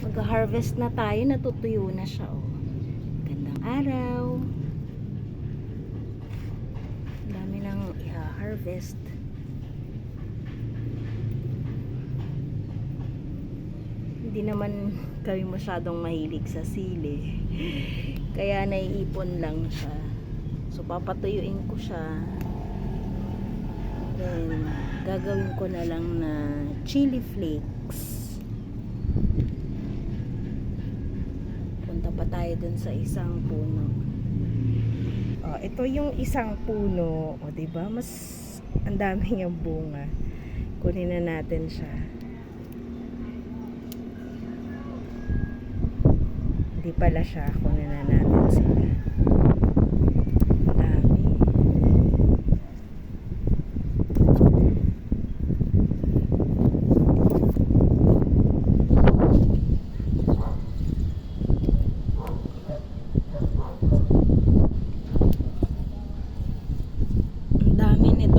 Mag-harvest na tayo, natutuyo na siya, oh. Gandang araw. Dami nang i-harvest. Hindi naman kami masyadong mahilig sa sili. Kaya naiipon lang siya. So papatuyuin ko siya. Then gagawin ko na lang na chili flakes. Punta pa tayo dun sa isang puno. Oh, ito yung isang puno, o diba? Mas ang dami niyang bunga. Kunin na natin siya. Hindi pala siya, kunin na natin sila. Ang dami.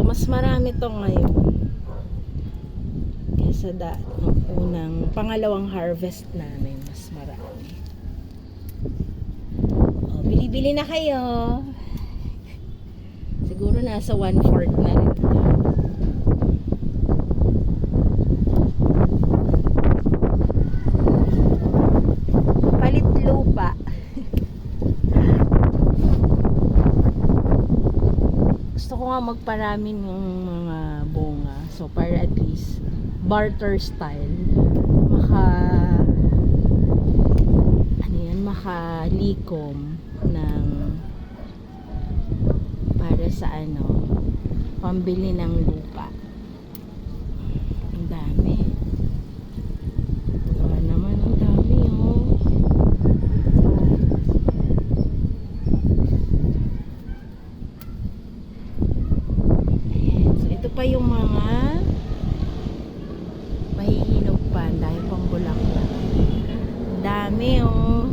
Mas marami to ngayon kaysa nung unang pangalawang harvest namin. Mas marami. Oh, bili-bili na kayo. Siguro nasa 1/4 na rin. Palit lupa. Gusto ko nga magparami ng mga bunga. So, para at least barter style. Makalikom ng para sa pambili ng lupa. Ang dami. Wala naman, ang dami, oh. Pa yung mga mahihinog pa dahil pang bulaklak. Dami, oh.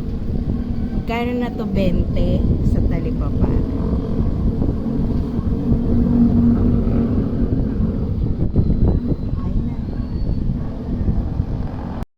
Magkano na to? 20 sa talipapa.